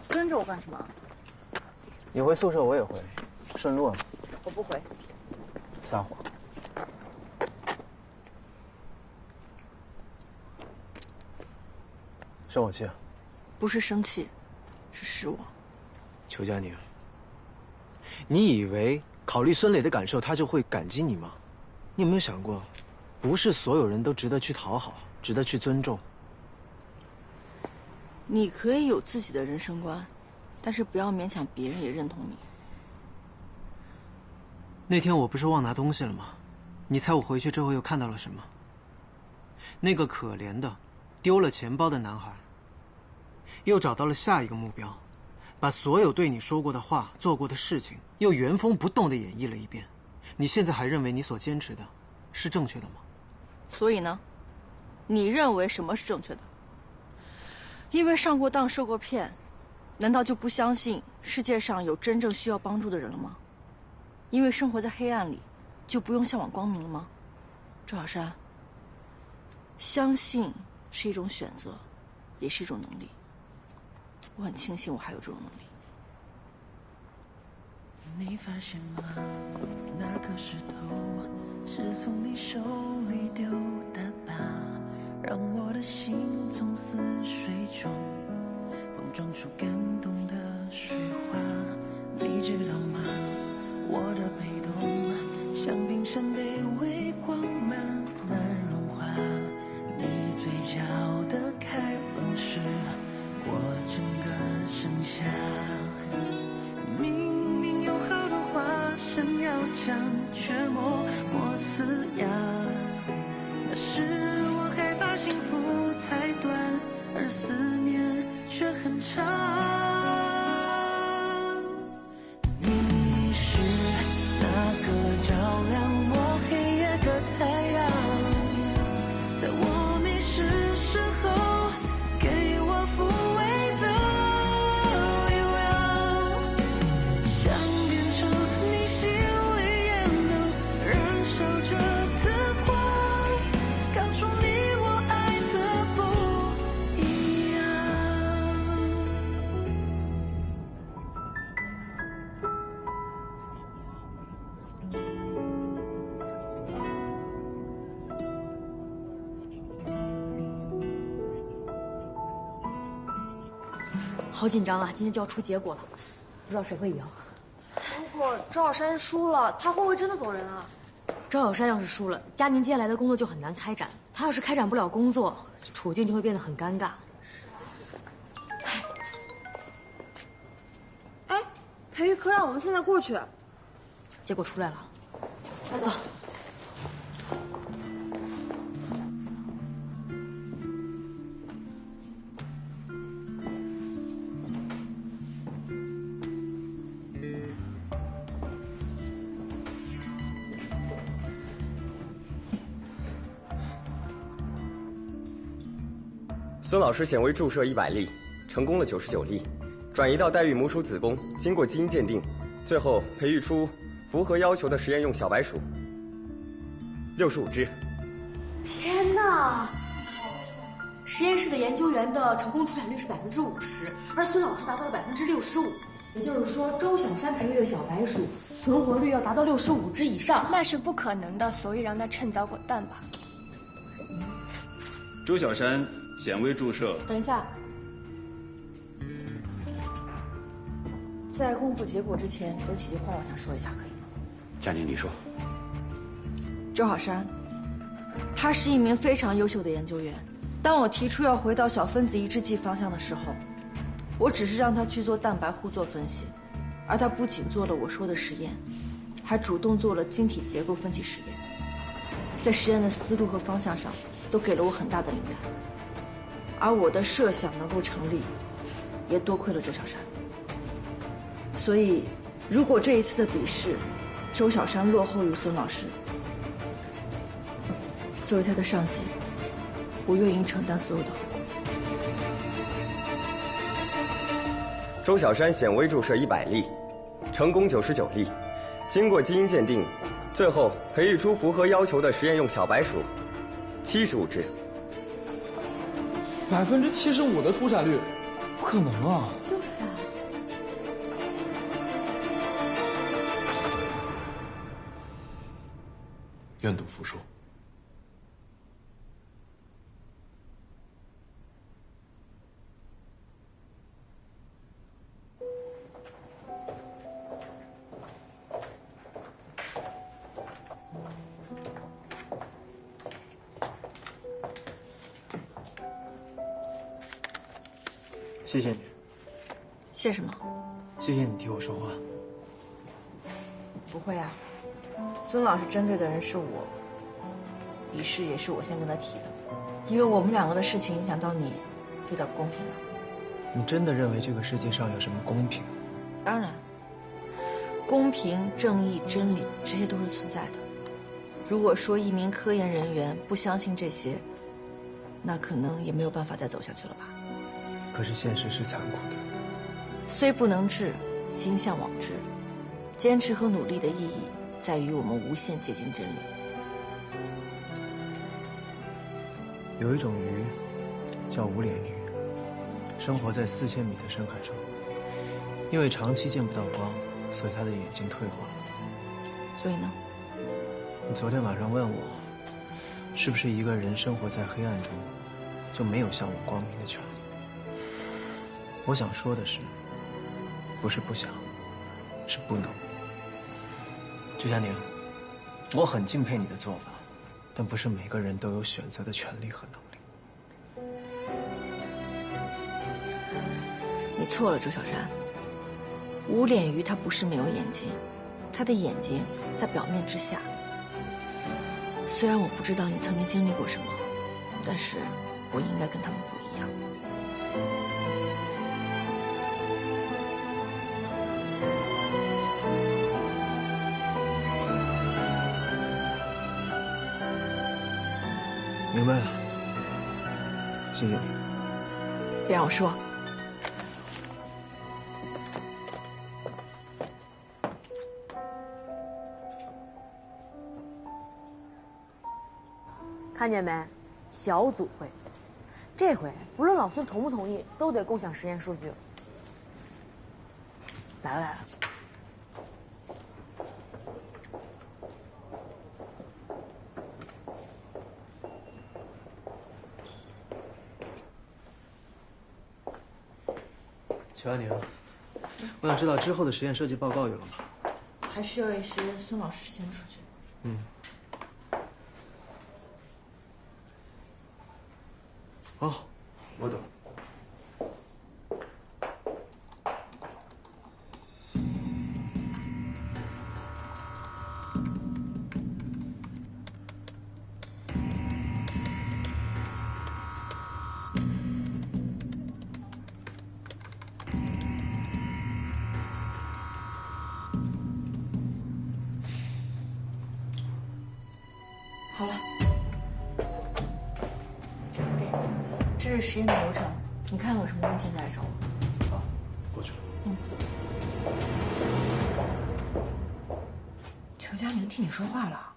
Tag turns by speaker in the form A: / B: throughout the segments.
A: 跟着我干什么？
B: 你回宿舍我也回，顺路嘛。
A: 我不回。
B: 撒谎。生我气啊？
A: 不是生气，是失望。
C: 裘佳宁，你以为考虑孙磊的感受，他就会感激你吗？你有没有想过，不是所有人都值得去讨好，值得去尊重。
A: 你可以有自己的人生观，但是不要勉强别人也认同你。
C: 那天我不是忘拿东西了吗？你猜我回去之后又看到了什么？那个可怜的丢了钱包的男孩，又找到了下一个目标，把所有对你说过的话、做过的事情，又原封不动地演绎了一遍。你现在还认为你所坚持的是正确的吗？
A: 所以呢，你认为什么是正确的？因为上过当、受过骗，难道就不相信世界上有真正需要帮助的人了吗？因为生活在黑暗里，就不用向往光明了吗？周小山，相信是一种选择，也是一种能力。我很庆幸我还有这种能力。
D: 你发现吗？那颗石头是从你手里丢的吧？让我的心从似水中碰撞出感动的水花。你知道吗？我的被动像冰山被微光慢慢融化。你嘴角的开放是我整个盛夏。明明有好多话想要讲，却默默嘶哑。那时我害怕幸福太短，而思念却很长。你是那个照亮我黑夜的太阳，在我迷失时候给我抚慰的力量，想变成你心里也能燃烧着的光，告诉你我爱的不一样。
E: 好紧张啊！今天就要出结果了，不知道谁会赢。
F: 如果赵小山输了，他会不会真的走人啊？
E: 赵小山要是输了，佳宁接下来的工作就很难开展。他要是开展不了工作，处境就会变得很尴尬。
F: 哎，培育课让我们现在过去。
E: 结果出来了，来走。
G: 孙老师显微注射100例，成功了99例，转移到代孕母鼠子宫，经过基因鉴定，最后培育出符合要求的实验用小白鼠65只。
E: 天哪！实验室的研究员的成功出产率是50%，而孙老师达到了65%，也就是说，周小山培育的小白鼠存活率要达到65只以上。
H: 那是不可能的，所以让它趁早滚蛋吧。
I: 周小山显微注射。
A: 等一下，在公布结果之前，有几句话我想说一下，可以吗？
I: 佳宁，你说。
A: 周小山，他是一名非常优秀的研究员。当我提出要回到小分子抑制剂方向的时候，我只是让他去做蛋白互作分析，而他不仅做了我说的实验，还主动做了晶体结构分析实验，在实验的思路和方向上都给了我很大的灵感。而我的设想能够成立，也多亏了周小山。所以，如果这一次的比试，周小山落后于孙老师，作为他的上级，我愿意承担所有的后果。
G: 周小山显微注射100例，成功99例，经过基因鉴定，最后培育出符合要求的实验用小白鼠75只。
J: 75%的出产率，
B: 不可能啊！
F: 就是啊。
J: 愿赌服输。
C: 谢谢你，
A: 谢什么？
C: 谢谢你替我说话。
A: 不会啊，孙老师针对的人是我，笔试也是我先跟他提的，因为我们两个的事情影响到你，有点不公平了。
C: 你真的认为这个世界上有什么公平？
A: 当然，公平、正义、真理，这些都是存在的。如果说一名科研人员不相信这些，那可能也没有办法再走下去了吧。
C: 可是现实是残酷的。
A: 虽不能至，心向往之。坚持和努力的意义在于我们无限接近真理。
C: 有一种鱼叫无脸鱼，生活在4000米的深海中，因为长期见不到光，所以它的眼睛退化了。
A: 所以呢？
C: 你昨天晚上问我，是不是一个人生活在黑暗中，就没有向往光明的权利？我想说的是，不是不想，是不能。曲佳宁，我很敬佩你的做法，但不是每个人都有选择的权利和能力。
A: 你错了，周小山。无脸鱼它不是没有眼睛，它的眼睛在表面之下。虽然我不知道你曾经经历过什么，但是我应该跟他们不一样。
C: 明白了，谢谢你。
A: 别让我失望。
E: 看见没？小组会，这回不论老孙同不同意，都得共享实验数据。来了来了。
C: 曲佳宁，我想知道之后的实验设计报告有了吗？
A: 还需要一些孙老师之前的数据。
C: 哦，我懂。
A: 好了，这是实验的流程，你看有什么问题再来找我。
C: 好，过去了。
K: 裘佳宁替你说话了。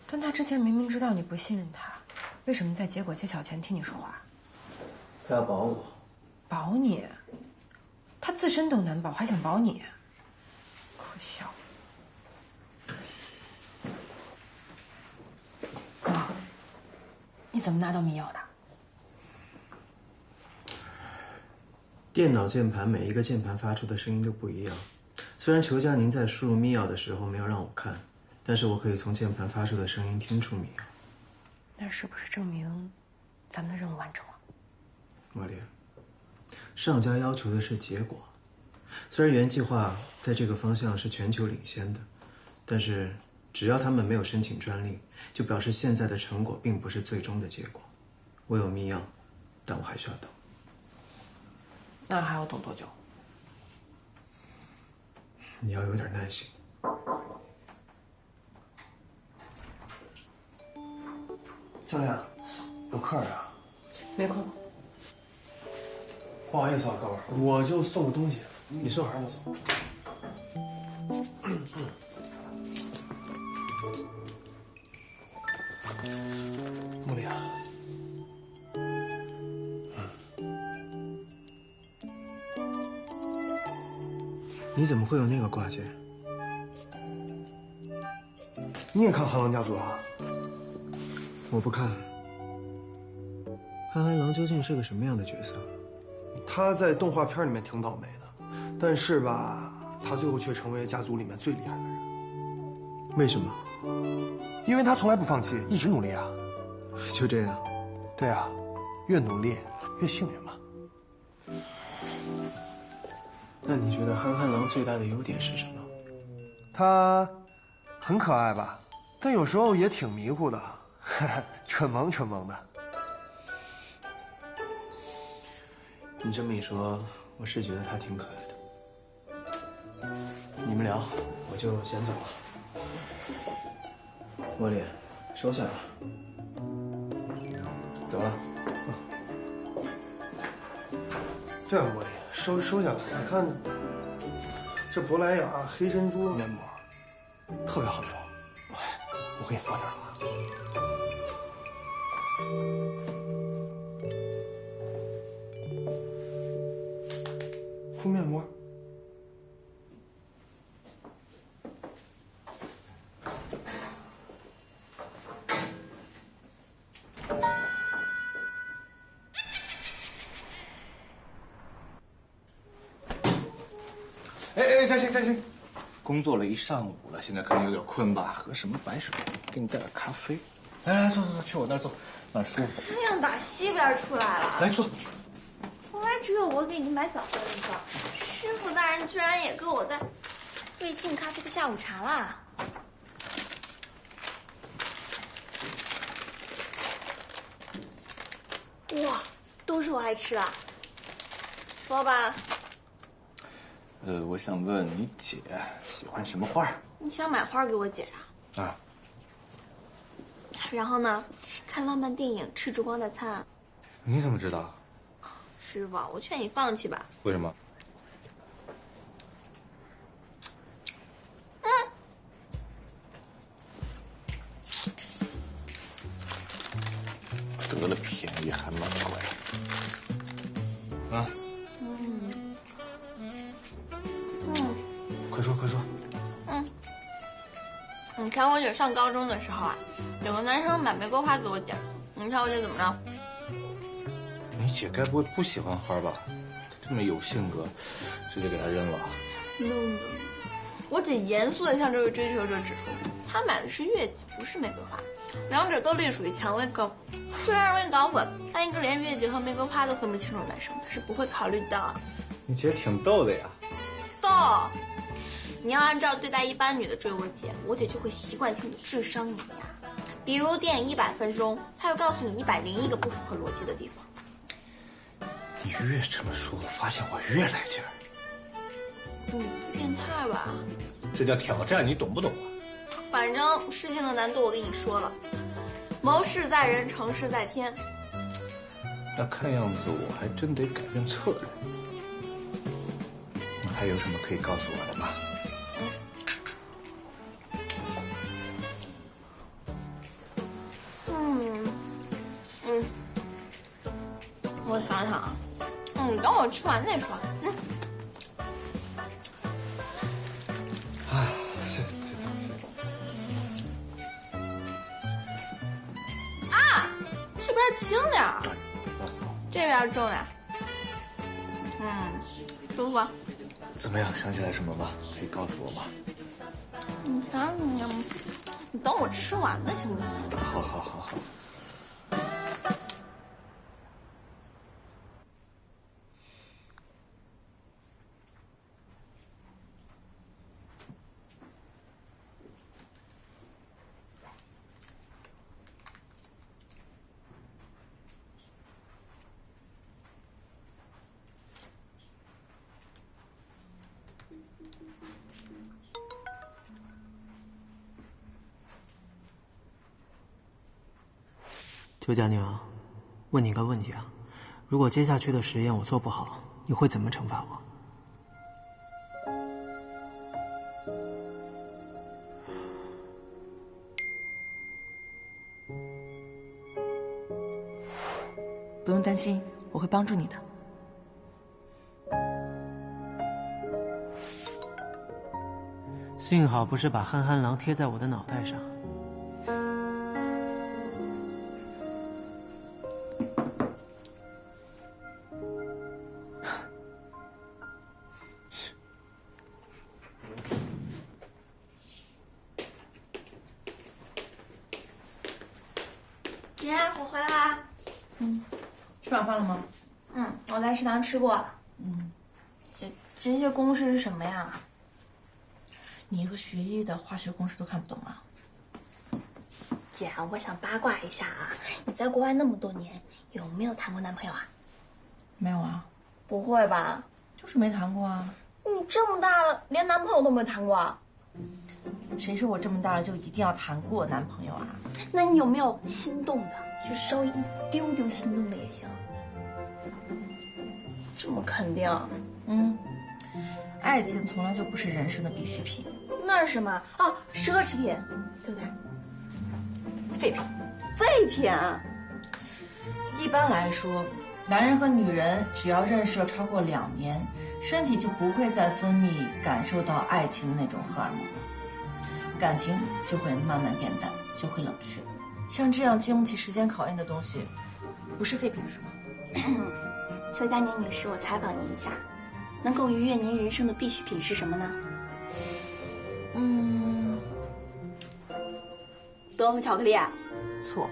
K: 但他之前明明知道你不信任他，为什么在结果揭晓前替你说话？
C: 他要保我。
K: 保你？他自身都难保，还想保你？可笑。哥，你怎么拿到密钥的？
C: 电脑键盘每一个键盘发出的声音都不一样。虽然裘佳宁在输入密钥的时候没有让我看，但是我可以从键盘发出的声音听出密钥。
K: 那是不是证明咱们的任务完成了？
C: 茉莉，上家要求的是结果。虽然原计划在这个方向是全球领先的，但是只要他们没有申请专利，就表示现在的成果并不是最终的结果。我有密钥，但我还需要等。
K: 那还要等多久？
C: 你要有点耐心。教练，有课啊？
K: 没空。
J: 不好意思啊，哥们儿，我就送个东西，
C: 你送
J: 还是我送？茉莉啊，
C: 你怎么会有那个挂件？
J: 你也看《憨狼家族》啊？
C: 我不看。憨憨狼究竟是个什么样的角色？
J: 他在动画片里面挺倒霉的，但是吧，他最后却成为家族里面最厉害的人。
C: 为什么？
J: 因为他从来不放弃，一直努力啊。
C: 就这样。
J: 对啊，越努力越幸运嘛。
C: 那你觉得憨憨狼最大的优点是什么？
J: 他很可爱吧，但有时候也挺迷糊的，蠢萌蠢萌的。
C: 你这么一说，我是觉得他挺可爱的。你们聊，我就先走了。茉莉，收下吧。走了。
J: 这样，茉莉，收下吧。你看，这珀莱雅黑珍珠面膜特别好用，我给你放点啊。敷面膜。
L: 哎，占星，工作了一上午了，现在可能有点困吧？喝什么白水？给你带点咖啡。来，坐，去我那儿坐，那儿舒服。
H: 太阳打西边出来了。
L: 来坐。
H: 从来只有我给你买早饭的地方，师傅大人居然也给我带瑞幸咖啡的下午茶啦！哇，都是我爱吃的。说吧。
L: 我想问你姐喜欢什么花？
H: 你想买花给我姐呀？
L: 啊。
H: 然后呢，看浪漫电影，吃烛光大餐。
L: 你怎么知道？
H: 师傅，我劝你放弃吧。
L: 为什么？得了便宜还卖乖。啊。快说。
H: 你看我姐上高中的时候啊，有个男生买玫瑰花给我姐，你猜我姐怎么着？
L: 你姐该不会不喜欢花吧？她这么有性格，直接给她扔了。
H: No， 我姐严肃地向这位追求者指出，她买的是月季，不是玫瑰花，两者都隶属于蔷薇科。虽然容易搞混，但一个连月季和玫瑰花都分不清楚的男生，他是不会考虑的。
L: 你姐挺逗的呀。
H: 逗。你要按照对待一般女的追我姐，我姐就会习惯性的智商碾压。比如电影100分钟，她又告诉你101个不符合逻辑的地方。
L: 你越这么说，我发现我越来劲儿。
H: 变态吧？
L: 这叫挑战，你懂不懂啊？
H: 反正事情的难度我跟你说了，谋事在人，成事在天。
L: 那看样子我还真得改变策略。你还有什么可以告诉我的吗？
H: 我想想啊，等我吃完再说。
L: 啊，是。
H: 啊，这边轻点儿，这边重点。舒服。
L: 怎么样？想起来什么吗？可以告诉我吗？
H: 你等我吃完了行不行？
L: 好。
C: 邱佳宁，问你个问题啊，如果接下去的实验我做不好，你会怎么惩罚我？
A: 不用担心，我会帮助你的。
C: 幸好不是把憨憨狼贴在我的脑袋上。
H: 姐，我回来啦。
A: 吃晚饭了吗？
H: 我在食堂吃过。姐，这些公式是什么呀？
A: 你一个学医的化学公式都看不懂啊？
H: 姐，我想八卦一下啊，你在国外那么多年，有没有谈过男朋友啊？
A: 没有啊。
H: 不会吧？
A: 就是没谈过啊。
H: 你这么大了，连男朋友都没谈过啊？
A: 谁说我这么大了就一定要谈过男朋友啊？
H: 那你有没有心动的？就稍微一丢丢心动的也行。这么肯定？
A: 爱情从来就不是人生的必需品。
H: 那是什么？哦，奢侈品，对不对？
A: 废品。
H: 废品。
A: 一般来说，男人和女人只要认识了超过2年，身体就不会再分泌感受到爱情的那种荷尔蒙了，感情就会慢慢变淡，就会冷却。像这样经不起时间考验的东西，不是废品是吗？
H: 邱佳宁女士，我采访您一下，能够愉悦您人生的必需品是什么呢？德芙巧克力啊？
A: 错，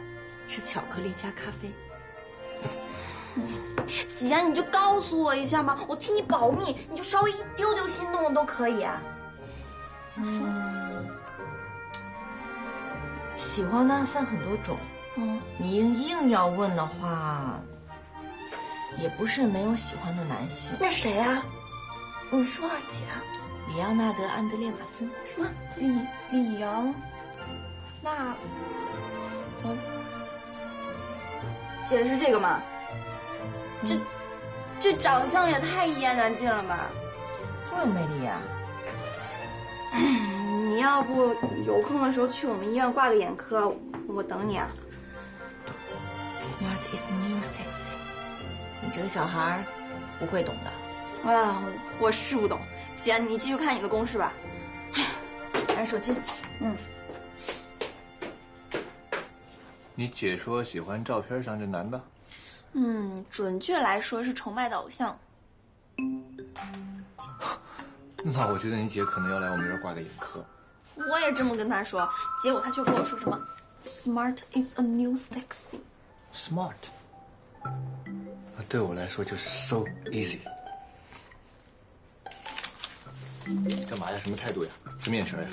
A: 是巧克力加咖啡。
H: 姐，你就告诉我一下嘛，我替你保密，你就稍微一丢丢心动的都可以啊。
A: 喜欢呢分很多种，你硬要问的话，也不是没有喜欢的男性。
H: 那谁啊？你说啊，姐。
A: 里昂纳德·安德烈·马森。
H: 什么？里昂纳德？姐是这个吗？这长相也太一言难尽了吧？
A: 多有魅力呀！
H: 你要不有空的时候去我们医院挂个眼科，我等你啊。
A: Smart is new sexy。你这个小孩不会懂的。
H: 啊，我是不懂。姐，你继续看你的公式吧。
A: 来手机。
L: 你姐说喜欢照片上这男的？
H: 准确来说是崇拜的偶像。
L: 那我觉得你姐可能要来我们这儿挂个眼科。
H: 我也这么跟她说，结果她却跟我说什么 “Smart is a new sexy”。Smart，
L: 那对我来说就是 so easy。干嘛呀？什么态度呀？什么眼神呀？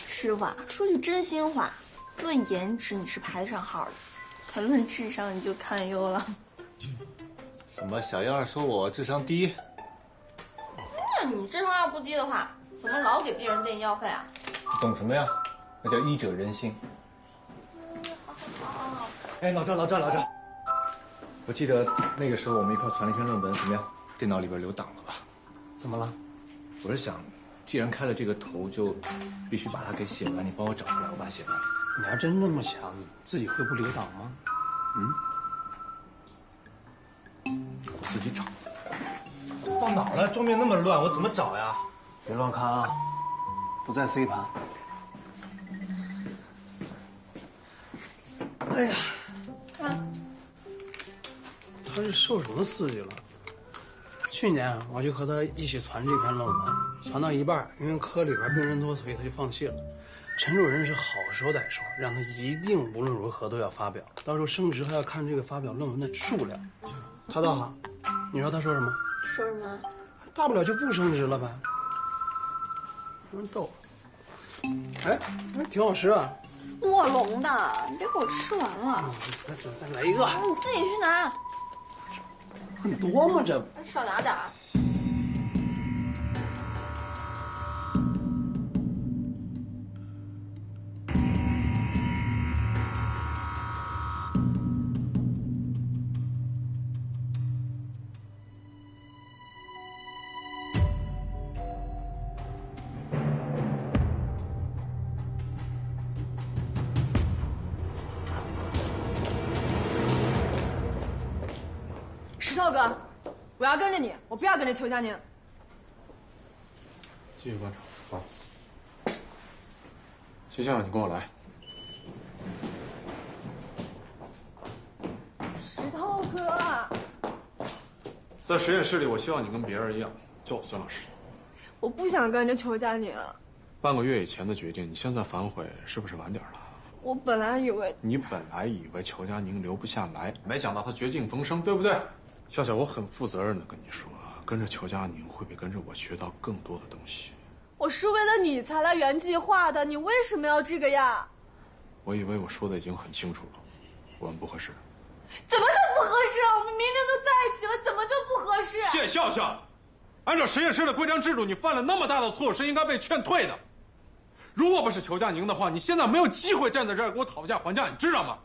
H: 师傅啊，说句真心话，论颜值你是排得上号的，可论智商你就堪忧了。
L: 什么小样说我智商低？
H: 那你智商要不低的话，怎么老给病人垫医药费啊？
L: 懂什么呀？那叫医者仁心。哎，老赵，我记得那个时候我们一块传了一篇论文，怎么样？电脑里边留档了吧？
J: 怎么了？
L: 我是想，既然开了这个头，就必须把它给写完。你帮我找出来，我把它写完。
J: 你要真这么想，自己会不留档吗？
L: 我自己找。放哪儿了？桌面那么乱，我怎么找呀？
B: 别乱看啊，不在 C 盘。
J: 哎呀，他是受什么刺激了？去年我就和他一起传这篇论文，传到一半，因为科里边病人多，所以他就放弃了。陈主任是好说歹说，让他一定无论如何都要发表，到时候升职还要看这个发表论文的数量。他倒好，你说他说什么？
H: 说什么？
J: 大不了就不升职了呗。真逗。哎，挺好吃啊。
H: 卧龙的，你别给我吃完了。
J: 再来一个。
H: 你自己去拿。
J: 很多吗？这
H: 少拿点儿。
K: 石头哥，我要跟着你，我不要跟着邱佳宁。
L: 继续观察，好。
M: 星星，你跟我来。
F: 石头哥，
M: 在实验室里，我希望你跟别人一样，叫我孙老师。
F: 我不想跟着裘佳宁。
M: 半个月以前的决定，你现在反悔是不是晚点了？
F: 我本来以为
M: 你本来以为裘佳宁留不下来，没想到他绝境逢生，对不对？笑笑，我很负责任的跟你说，跟着裘佳宁会比跟着我学到更多的东西。
F: 我是为了你才来原计划的，你为什么要这个呀？
M: 我以为我说的已经很清楚了，果然不合适。
F: 怎么就不合适？我们明明都在一起了，怎么就不合适？
M: 谢笑笑，按照实验室的规章制度，你犯了那么大的错误是应该被劝退的。如果不是裘佳宁的话，你现在没有机会站在这儿跟我讨价还价，你知道吗？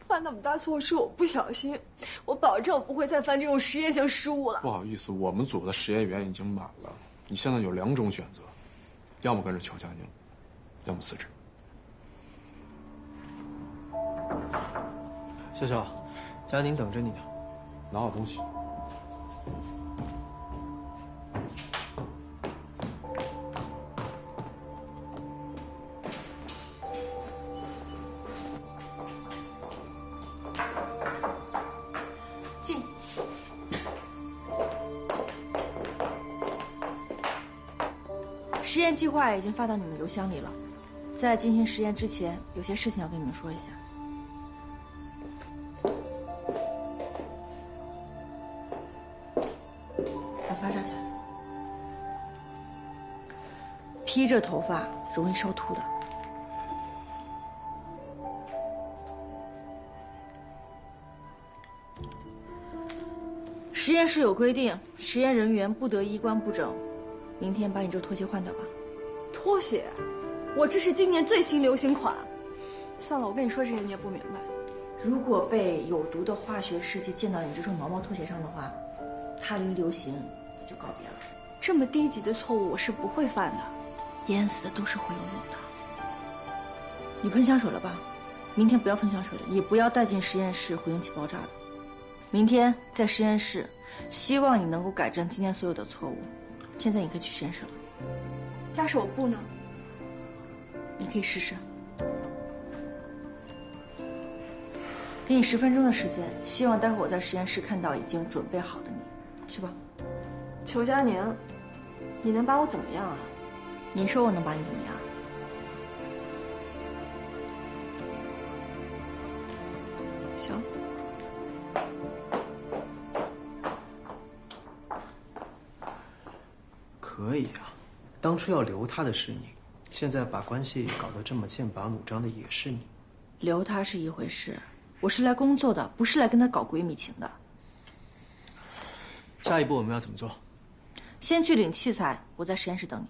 F: 犯那么大错是我不小心，我保证我不会再犯这种实验性失误了。
M: 不好意思，我们组的实验员已经满了，你现在有2种选择，要么跟着裘佳宁，要么辞职。
C: 笑笑，佳宁等着你呢，
M: 拿好东西。
A: 进。实验计划已经发到你们邮箱里了，在进行实验之前，有些事情要跟你们说一下。把头发扎起来。披着头发容易烧秃的。实验室有规定，实验人员不得衣冠不整。明天把你这拖鞋换掉吧。
F: 拖鞋？我这是今年最新流行款。算了，我跟你说这些你也不明白。
A: 如果被有毒的化学试剂溅到你这双毛毛拖鞋上的话，它离流行也就告别了。
F: 这么低级的错误我是不会犯的。
A: 淹死的都是会游泳的。你喷香水了吧？明天不要喷香水了，也不要带进实验室，会引起爆炸的。明天在实验室，希望你能够改正今天所有的错误。现在你可以去实验室了。
F: 要是我不呢？
A: 你可以试试。给你10分钟的时间，希望待会儿我在实验室看到已经准备好的你。去吧。
F: 裘佳宁，你能把我怎么样啊？
A: 你说我能把你怎么样？
F: 行。
C: 可以啊，当初要留他的是你，现在把关系搞得这么剑拔弩张的也是你。
A: 留他是一回事，我是来工作的，不是来跟他搞闺蜜情的。
C: 下一步我们要怎么做？
A: 先去领器材，我在实验室等你。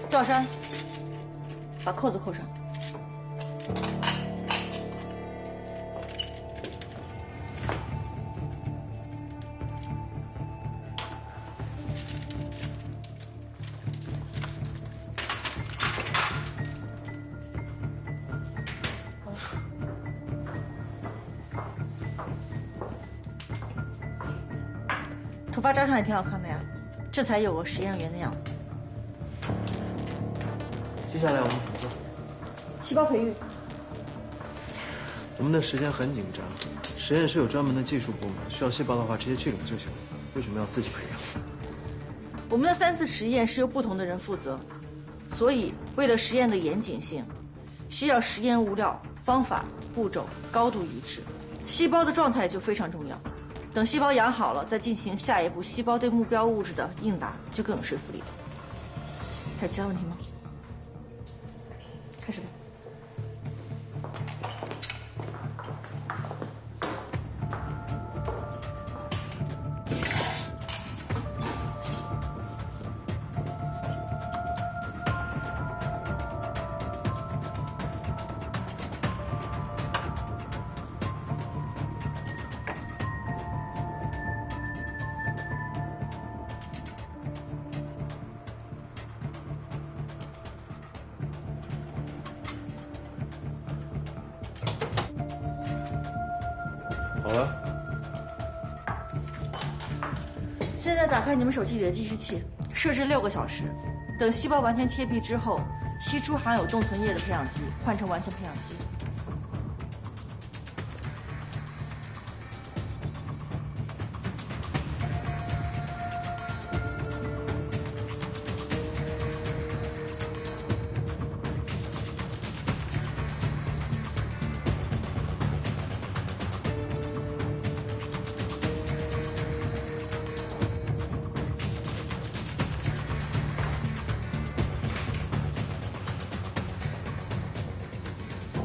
A: 赵小山，把扣子扣上。头发扎上也挺好看的呀，这才有个实验员的样子。
C: 接下来我们怎么做？
A: 细胞培育。
C: 我们的时间很紧张，实验室有专门的技术部门，需要细胞的话直接去领就行了。为什么要自己培养？
A: 我们的3次实验是由不同的人负责，所以为了实验的严谨性，需要实验物料、方法、步骤高度一致。细胞的状态就非常重要。等细胞养好了，再进行下一步细胞对目标物质的应答，就更有说服力了。还有其他问题吗？开始吧。打开你们手机里的计时器，设置6个小时，等细胞完全贴壁之后，吸出含有冻存液的培养基，换成完全培养基。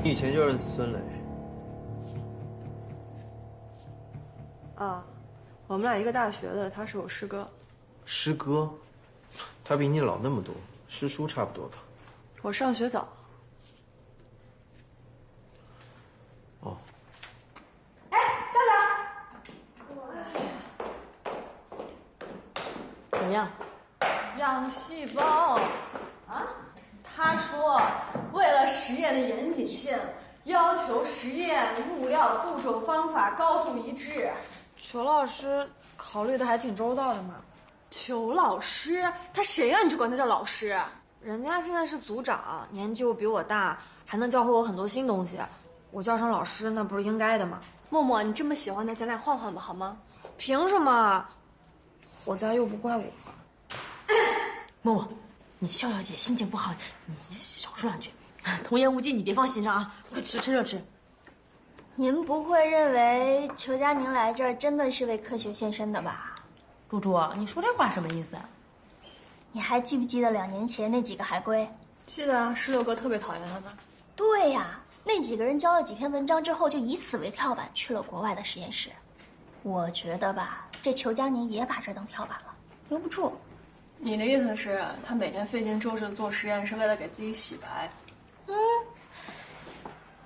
C: 你以前就认识孙磊？
F: 啊，我们俩一个大学的，他是我师哥。
C: 师哥？他比你老那么多，师叔差不多吧？
F: 我上学早。
C: 哦。
F: 哎，校长。怎么样？养细胞。啊？他说，为了实验的严谨性，要求实验物料、步骤、方法高度一致。
K: 裘老师考虑的还挺周到的嘛。
F: 裘老师，他谁啊？你就管他叫老师？
K: 人家现在是组长，年纪又比我大，还能教会我很多新东西。我叫声老师，那不是应该的吗？
F: 默默，你这么喜欢他，咱俩换换吧，好吗？
K: 凭什么？火灾又不怪我。
E: 默默。你笑笑姐心情不好，你少说两句，童言无忌，你别放心上啊！快吃，趁热吃。
N: 您不会认为裘佳宁来这儿真的是为科学献身的吧？
E: 猪猪，你说这话什么意思？
N: 你还记不记得2年前那几个海归？
F: 记得啊，16哥特别讨厌他们。
N: 对呀，那几个人交了几篇文章之后，就以此为跳板去了国外的实验室。我觉得吧，这裘佳宁也把这当跳板了，留不住。
F: 你的意思是，他每天费尽周折做实验，是为了给自己洗白？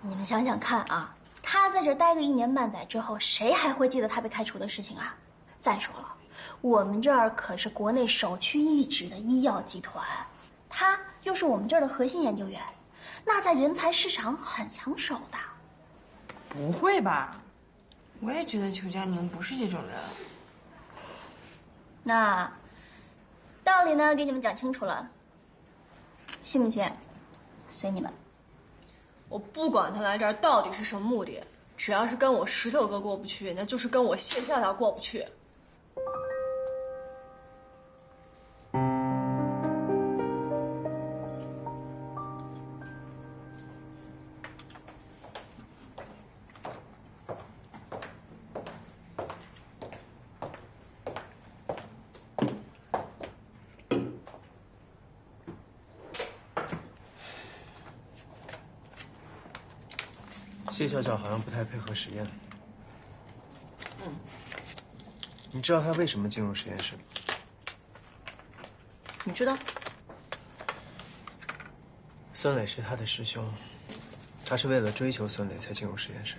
N: 你们想想看啊，他在这待个1年半载之后，谁还会记得他被开除的事情啊？再说了，我们这儿可是国内首屈一指的医药集团，他又是我们这儿的核心研究员，那在人才市场很抢手的。
E: 不会吧？
K: 我也觉得裘佳宁不是这种人。
N: 那道理呢，给你们讲清楚了，信不信？随你们。
F: 我不管他来这儿到底是什么目的，只要是跟我16哥过不去，那就是跟我谢笑笑过不去。
C: 谢笑笑好像不太配合实验。你知道他为什么进入实验室吗？
A: 你知道？
C: 孙磊是他的师兄，他是为了追求孙磊才进入实验室。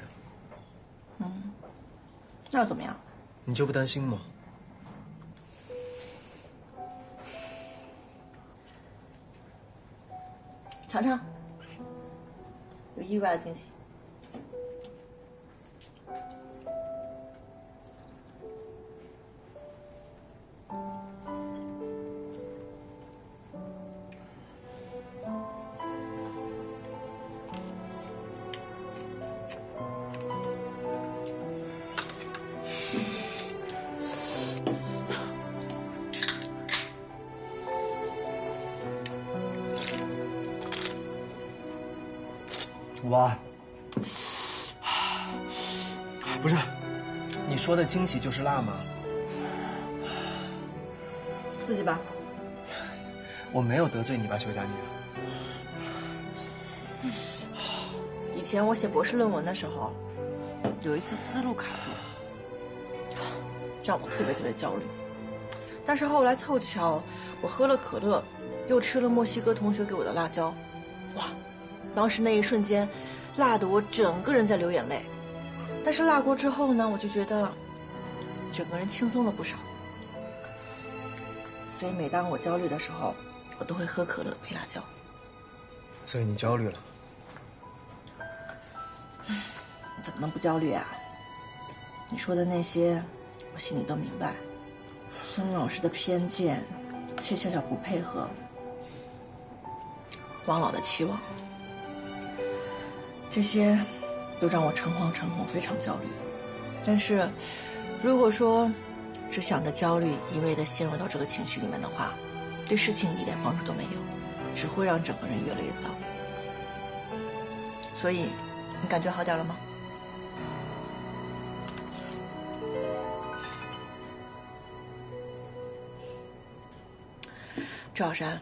A: 那又怎么样？
C: 你就不担心吗？
A: 尝尝，有意外的惊喜。
C: 哇，不是，你说的惊喜就是辣吗？
A: 刺激吧？
C: 我没有得罪你吧，裘佳宁。
A: 以前我写博士论文的时候，有一次思路卡住，让我特别焦虑。但是后来凑巧，我喝了可乐，又吃了墨西哥同学给我的辣椒，哇！当时那一瞬间，辣得我整个人在流眼泪。但是辣过之后呢，我就觉得整个人轻松了不少。所以每当我焦虑的时候，我都会喝可乐配辣椒。
C: 所以你焦虑了？
A: 怎么能不焦虑啊？你说的那些，我心里都明白。孙老师的偏见，谢笑笑不配合，王老的期望，这些都让我诚惶诚恐，非常焦虑。但是，如果说只想着焦虑，一味地陷入到这个情绪里面的话，对事情一点帮助都没有，只会让整个人越来越糟。所以，你感觉好点了吗？赵小山，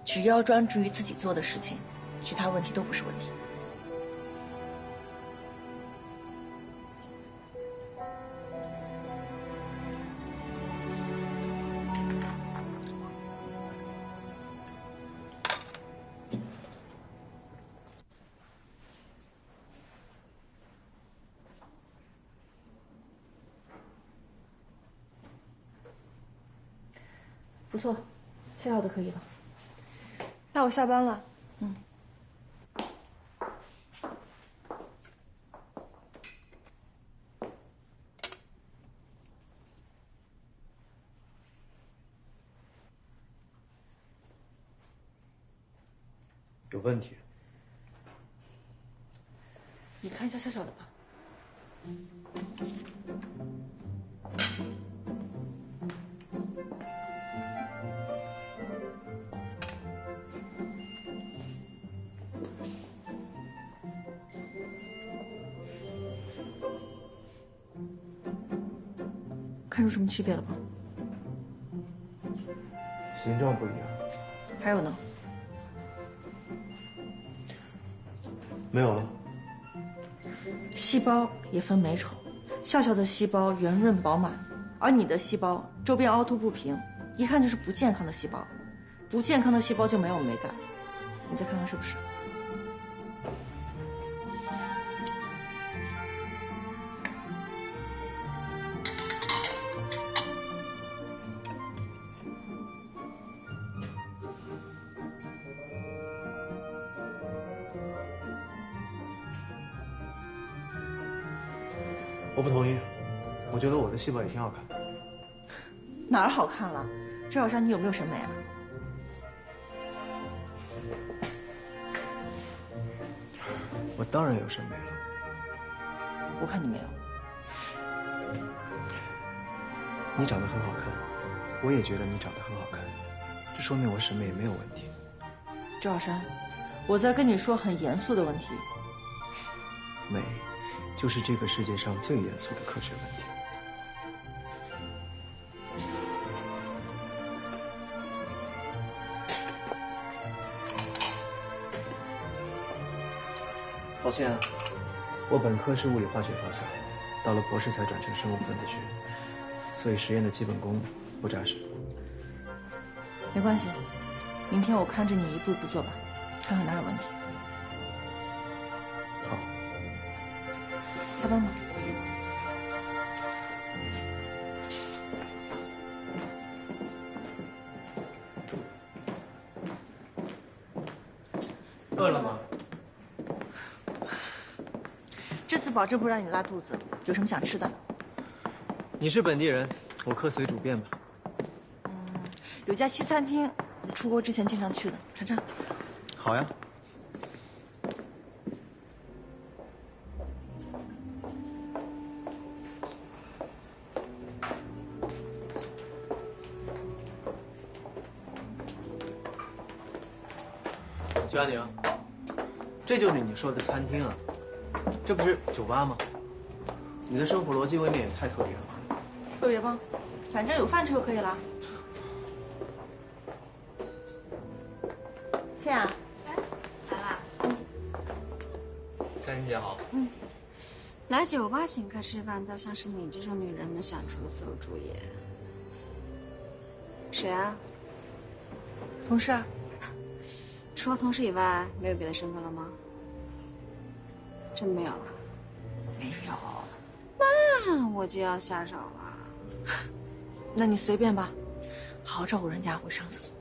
A: 只要专注于自己做的事情，其他问题都不是问题。不错，下套的可以了。那我下班了。嗯。
C: 有问题？
A: 你看一下笑笑的吧。看出什么区别了吗？
C: 形状不一样。
A: 还有呢？
C: 没有了。
A: 细胞也分美丑，笑笑的细胞圆润饱满，而你的细胞周边凹凸不平，一看就是不健康的细胞。不健康的细胞就没有美感，你再看看是不是？
C: 我不同意，我觉得我的细胞也挺好看的。
A: 哪儿好看了？赵小山，你有没有审美啊？
C: 我当然有审美了。
A: 我看你没有。
C: 你长得很好看，我也觉得你长得很好看，这说明我审美也没有问题。
A: 赵小山，我在跟你说很严肃的问题。
C: 美，就是这个世界上最严肃的科学问题。抱歉啊，我本科是物理化学方向，到了博士才转成生物分子学，所以实验的基本功不扎实。
A: 没关系，明天我看着你一步一步做吧，看看哪有问题。
C: 好，
A: 下班吧。
C: 饿了吗？
A: 这次保证不让你拉肚子。有什么想吃的？
C: 你是本地人，我客随主便吧。
A: 有家西餐厅，你出国之前经常去的，尝尝。
C: 好呀。徐佳宁，这就是你说的餐厅啊？这不是酒吧吗？你的生活逻辑未免也太特别了吧？
A: 特别吗？反正有饭吃就可以了。倩啊，
K: 来啦。
C: 佳宁姐好。
O: 来酒吧请客吃饭，倒像是你这种女人能想出的馊主意。谁啊？
A: 同事啊。
O: 除了同事以外，没有别的身份了吗？真没有了？
A: 没有。
O: 那我就要下手了。
A: 那你随便吧，好好照顾人家，我上厕所。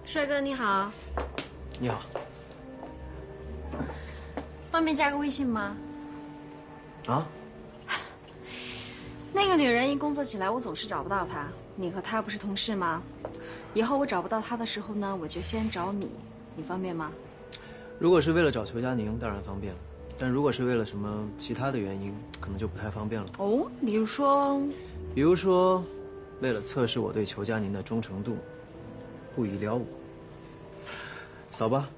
O: 帅哥你好。
C: 你好。
O: 方便加个微信吗？
B: 啊？
O: 那个女人一工作起来，我总是找不到她。你和她不是同事吗？以后我找不到她的时候呢，我就先找你，你方便吗？
C: 如果是为了找裘佳宁，当然方便了。但如果是为了什么其他的原因，可能就不太方便了。
O: 哦，比如说，
C: 为了测试我对裘佳宁的忠诚度，故意撩我。扫吧。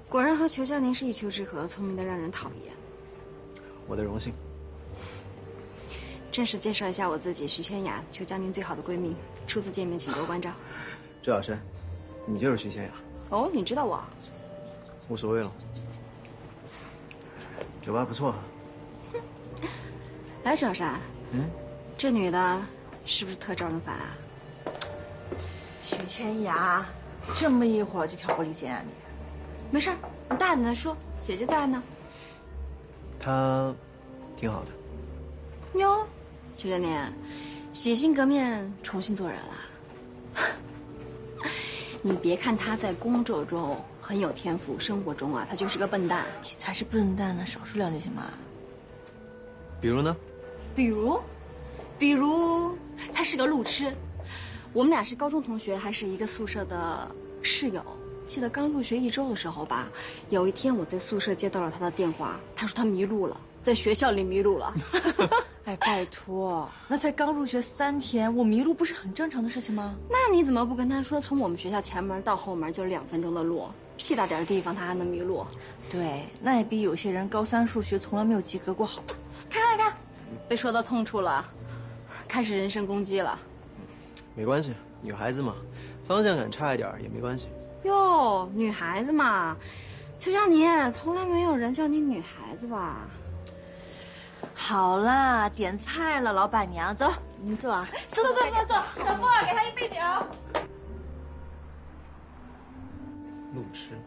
O: 果然和裘佳宁是一丘之貉，聪明的让人讨厌。
C: 我的荣幸。
O: 正式介绍一下我自己，徐千雅，裘佳宁最好的闺蜜。初次见面，请多关照。
C: 周小山，你就是徐千雅。
O: 哦，你知道我？
C: 无所谓了。酒吧不错。
O: 来，周小山。这女的是不是特招人烦啊？
A: 许千雅，这么一会儿就挑拨离间啊你？
O: 没事儿，你大胆的说，姐姐在呢。
C: 她挺好的。
O: 哟，裘佳宁，洗心革面，重新做人了。你别看她在工作中很有天赋，生活中啊，她就是个笨蛋。
A: 你才是笨蛋呢，少说两句行吗？
C: 比如呢？
O: 比如，她是个路痴。我们俩是高中同学，还是一个宿舍的室友。记得刚入学1周的时候吧，有一天我在宿舍接到了她的电话，她说她迷路了，在学校里迷路了。
A: 哎，拜托，那才刚入学3天，我迷路不是很正常的事情吗？
O: 那你怎么不跟她说，从我们学校前门到后门就2分钟的路，屁大点地方她还能迷路？
A: 对，那也比有些人高3数学从来没有及格过好。
O: 看，被说到痛处了，开始人身攻击了。
C: 没关系，女孩子嘛，方向感差一点也没关系。
O: 哟，女孩子嘛，裘佳宁，从来没有人叫你女孩子吧？
A: 好啦，点菜了，老板娘，走，您坐啊，
H: 坐，小凤儿，给他一杯酒。
B: 路痴。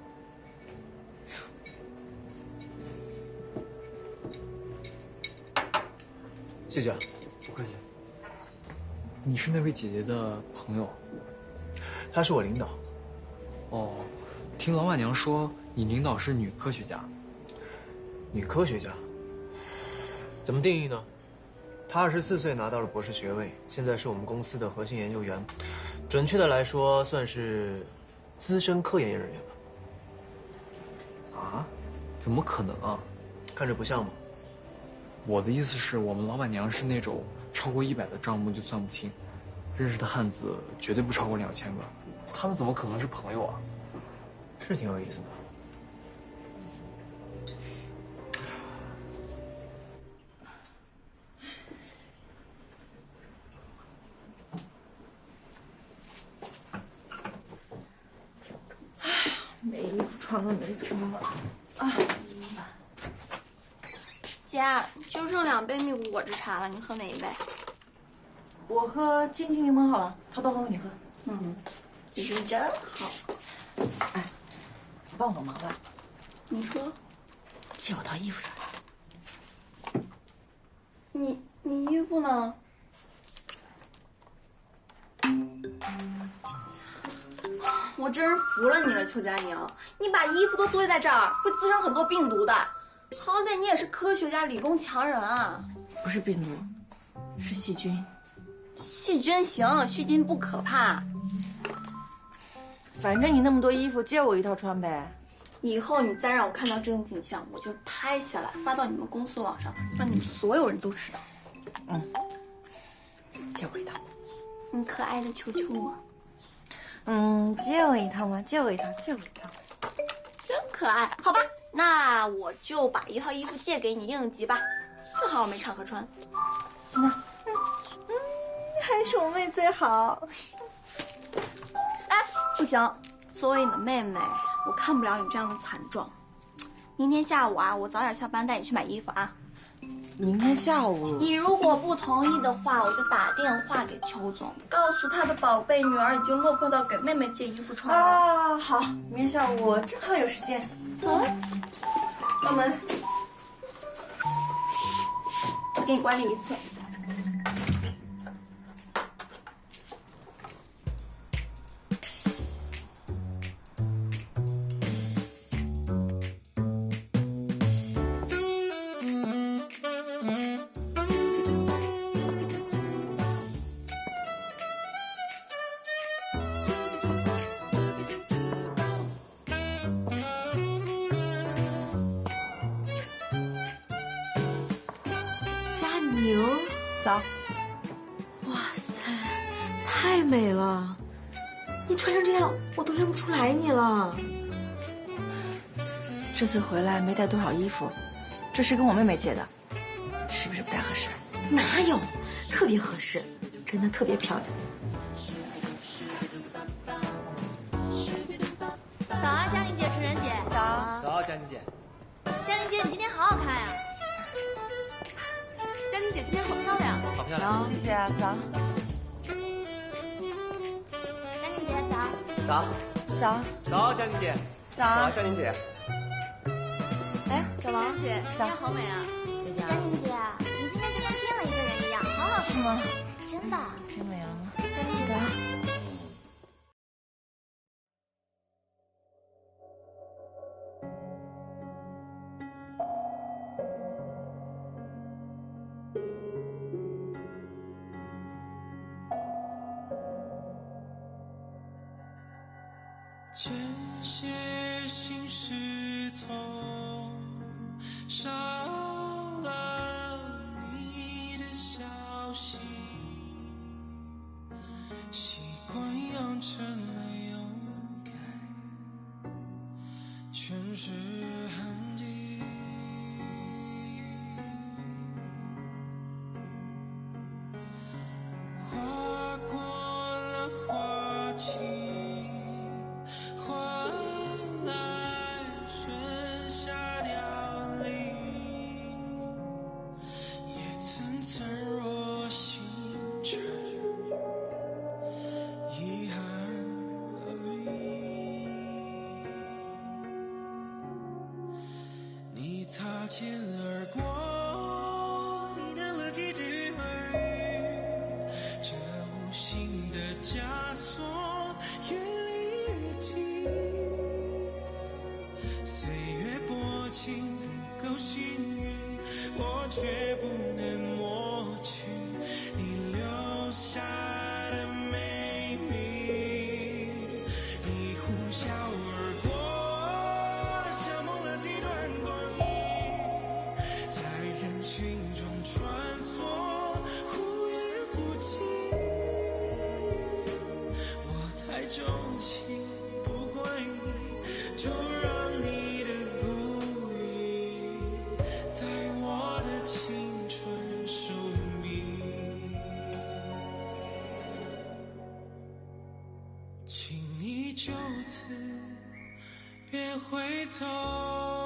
C: 谢谢啊，
B: 不客气。你是那位姐姐的朋友？
C: 她是我领导。
B: 哦，听老板娘说你领导是女科学家。
C: 女科学家？怎么定义呢？她24岁拿到了博士学位，现在是我们公司的核心研究员，准确的来说算是资深科研人员
B: 吧。啊？怎么可能啊？
C: 看着不像吗？
B: 我的意思是我们老板娘是那种超过100的账目就算不清，认识的汉子绝对不超过2000个，他们怎么可能是朋友啊？
C: 是挺有意思的。
A: 没衣服穿了，啊，怎么办？
H: 姐，就剩2杯蜜谷果汁茶了，你喝哪一杯？
A: 我喝金桔柠檬好了，掏豆花你喝。
H: 你人真好。
A: 哎，你帮我个忙吧。
H: 你说。
A: 借我套衣服出来。
H: 你衣服呢？我真是服了你了，裘佳宁，你把衣服都堆在这儿，会滋生很多病毒的。好歹你也是科学家、理工强人啊。
A: 不是病毒，是细菌。
H: 细菌行，细菌不可怕。
A: 反正你那么多衣服，借我一套穿呗。
H: 以后你再让我看到这种景象，我就拍下来发到你们公司网上，让你们所有人都知道。
A: 借我一套。
H: 你可爱的球球啊。
A: 借我一套嘛，借我一套。
H: 真可爱。好吧，那我就把一套衣服借给你应急吧，正好我没场合穿。
A: 真的？还是我妹最好。
H: 哎，不行，作为你的妹妹，我看不了你这样的惨状。明天下午啊，我早点下班带你去买衣服啊。
A: 明天下午？
H: 你如果不同意的话，我就打电话给邱总，告诉他的宝贝女儿已经落魄到给妹妹借衣服穿了。
A: 啊，好，明天下午我正好有时间。
H: 走，
A: 关门。
H: 再给你管理一次。
E: 宁，
A: 早。
E: 哇塞，太美了！你穿成这样，我都认不出来你了。
A: 这次回来没带多少衣服，这是跟我妹妹借的，是不是不太合适？
E: 哪有，特别合适，真的特别漂亮。
P: 早啊，佳玲姐、纯然姐。
A: 早。
B: 早，佳妮姐。
P: 佳玲姐，你今天好好看呀！佳玲姐今天好漂亮。
B: 好漂亮。
A: 谢谢啊，早。
P: 佳玲姐早。
B: 早。
A: 早。
B: 早，佳妮姐。
A: 早。
B: 早，佳妮姐。
P: 哎，小王姐，今天好美啊！
N: 谢谢啊。佳玲姐，你今天就跟变了一个人一样，好好看吗？真的。
A: 变美了吗？
N: 佳玲姐早。
D: 这些心事从少了你的消息，习惯养成了勇敢，全是痕迹。划过了花期，换来春夏凋零，也层层若星辰，遗憾而已。你擦肩而过，你的了几句耳语，这无形的枷锁越离越近，岁月薄情不够幸运，我却不能抹去你留下的美丽。你呼啸而过，像梦了几段光阴，在人群中穿梭，忽远忽近。我太钟情，不怪你，就让你的故意在我的青春寿命。请你就此别回头。